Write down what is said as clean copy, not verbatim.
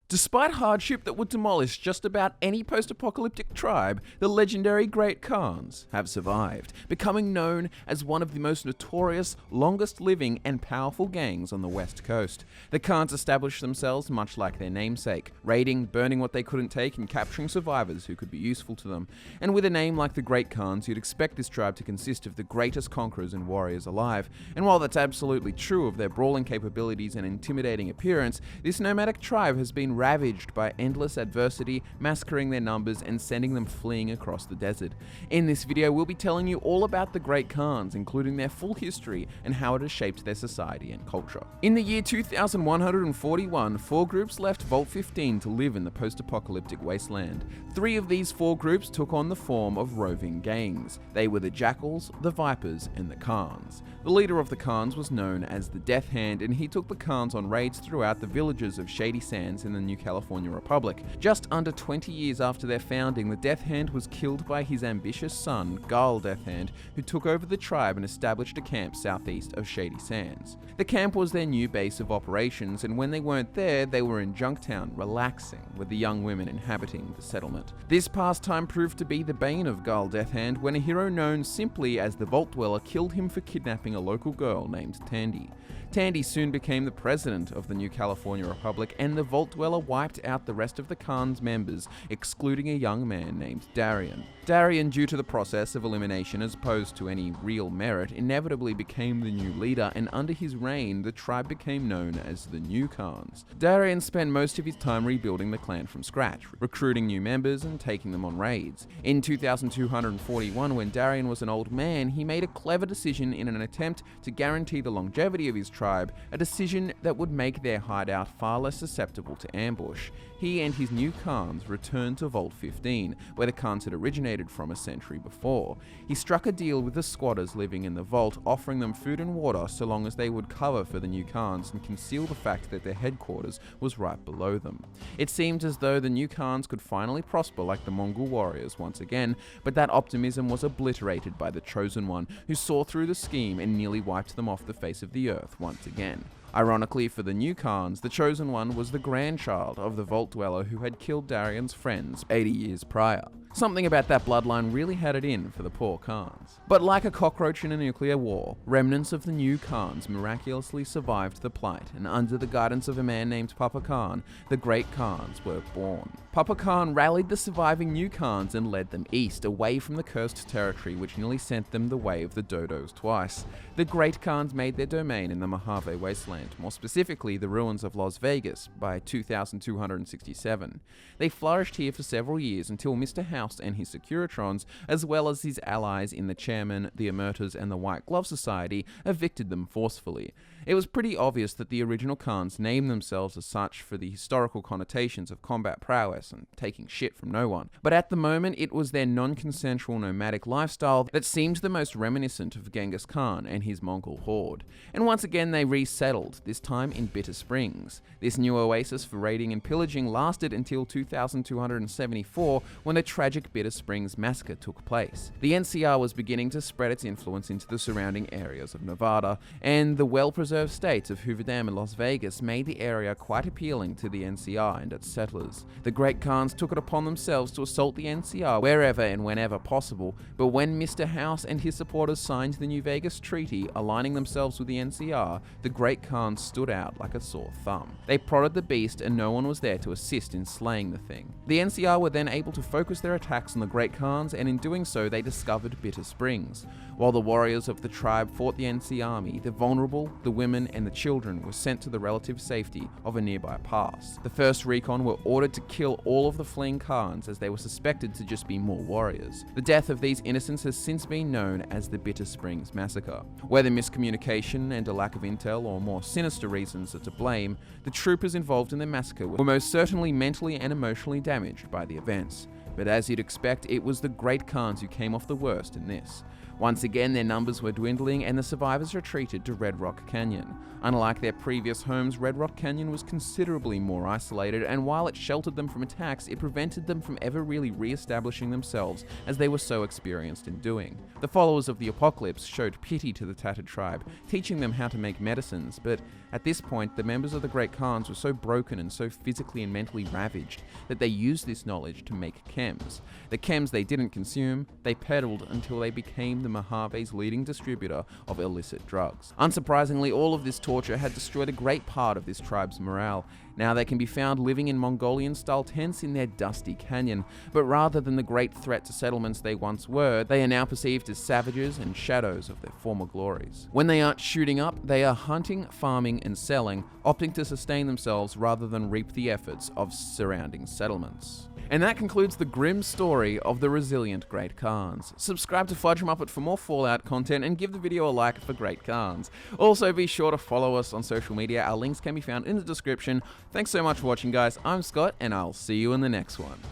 Despite hardship that would demolish just about any post-apocalyptic tribe, the legendary Great Khans have survived, becoming known as one of the most notorious, longest-living, and powerful gangs on the West Coast. The Khans established themselves much like their namesake, raiding, burning what they couldn't take, and capturing survivors who could be useful to them. And with a name like the Great Khans, you'd expect this tribe to consist of the greatest conquerors and warriors alive. And while that's absolutely true of their brawling capabilities and intimidating appearance, this nomadic tribe has been ravaged by endless adversity, massacring their numbers and sending them fleeing across the desert. In this video, we'll be telling you all about the Great Khans, including their full history and how it has shaped their society and culture. In the year 2141, 4 groups left Vault 15 to live in the post-apocalyptic wasteland. 3 of these 4 groups took on the form of roving gangs. They were the Jackals, the Vipers, and the Khans. The leader of the Khans was known as the Death Hand, and he took the Khans on raids throughout the villages of Shady Sands in the New California Republic. Just under 20 years after their founding, the Death Hand was killed by his ambitious son, Garl Death Hand, who took over the tribe and established a camp southeast of Shady Sands. The camp was their new base of operations, and when they weren't there, they were in Junktown, relaxing with the young women inhabiting the settlement. This pastime proved to be the bane of Garl Death Hand when a hero known simply as the Vault Dweller killed him for kidnapping a local girl named Tandy. Tandy soon became the president of the New California Republic, and the Vault Dweller wiped out the rest of the Khans' members, excluding a young man named Darian. Darian, due to the process of elimination as opposed to any real merit, inevitably became the new leader, and under his reign, the tribe became known as the New Khans. Darian spent most of his time rebuilding the clan from scratch, recruiting new members and taking them on raids. In 2241, when Darian was an old man, he made a clever decision in an attempt to guarantee the longevity of his tribe, a decision that would make their hideout far less susceptible to ambush. He and his new Khans returned to Vault 15, where the Khans had originated from a century before. He struck a deal with the squatters living in the vault, offering them food and water so long as they would cover for the new Khans and conceal the fact that their headquarters was right below them. It seemed as though the new Khans could finally prosper like the Mongol warriors once again, but that optimism was obliterated by the Chosen One, who saw through the scheme and nearly wiped them off the face of the earth once again. Ironically for the new Khans, the Chosen One was the grandchild of the Vault Dweller who had killed Darian's friends 80 years prior. Something about that bloodline really had it in for the poor Khans. But like a cockroach in a nuclear war, remnants of the new Khans miraculously survived the plight, and under the guidance of a man named Papa Khan, the Great Khans were born. Papa Khan rallied the surviving new Khans and led them east, away from the cursed territory which nearly sent them the way of the dodos twice. The Great Khans made their domain in the Mojave Wasteland, more specifically the ruins of Las Vegas, by 2267. They flourished here for several years until Mr. House and his Securitrons, as well as his allies in the Chairman, the Emerters, and the White Glove Society, evicted them forcefully. It was pretty obvious that the original Khans named themselves as such for the historical connotations of combat prowess and taking shit from no one, but at the moment it was their non-consensual nomadic lifestyle that seemed the most reminiscent of Genghis Khan and his Mongol horde. And once again they resettled, this time in Bitter Springs. This new oasis for raiding and pillaging lasted until 2274, when a tragic Bitter Springs massacre took place. The NCR was beginning to spread its influence into the surrounding areas of Nevada, and the well-preserved states of Hoover Dam and Las Vegas made the area quite appealing to the NCR and its settlers. The Great Khans took it upon themselves to assault the NCR wherever and whenever possible, but when Mr. House and his supporters signed the New Vegas Treaty, aligning themselves with the NCR, the Great Khans stood out like a sore thumb. They prodded the beast, and no one was there to assist in slaying the thing. The NCR were then able to focus their attacks on the Great Khans, and in doing so they discovered Bitter Springs. While the warriors of the tribe fought the NC army, the vulnerable, the women, and the children were sent to the relative safety of a nearby pass. The first recon were ordered to kill all of the fleeing Khans, as they were suspected to just be more warriors. The death of these innocents has since been known as the Bitter Springs Massacre. Whether miscommunication and a lack of intel or more sinister reasons are to blame, the troopers involved in the massacre were most certainly mentally and emotionally damaged by the events. But as you'd expect, it was the Great Khans who came off the worst in this. Once again, their numbers were dwindling and the survivors retreated to Red Rock Canyon. Unlike their previous homes, Red Rock Canyon was considerably more isolated, and while it sheltered them from attacks, it prevented them from ever really re-establishing themselves, as they were so experienced in doing. The followers of the apocalypse showed pity to the tattered tribe, teaching them how to make medicines, but at this point, the members of the Great Khans were so broken and so physically and mentally ravaged that they used this knowledge to make chems. The chems they didn't consume, they peddled until they became the Mojave's leading distributor of illicit drugs. Unsurprisingly, all of this torture had destroyed a great part of this tribe's morale. Now they can be found living in Mongolian-style tents in their dusty canyon, but rather than the great threat to settlements they once were, they are now perceived as savages and shadows of their former glories. When they aren't shooting up, they are hunting, farming, and selling, opting to sustain themselves rather than reap the efforts of surrounding settlements. And that concludes the grim story of the resilient Great Khans. Subscribe to FudgeMuppet for more Fallout content and give the video a like for Great Khans. Also be sure to follow us on social media, our links can be found in the description. Thanks so much for watching guys, I'm Scott and I'll see you in the next one.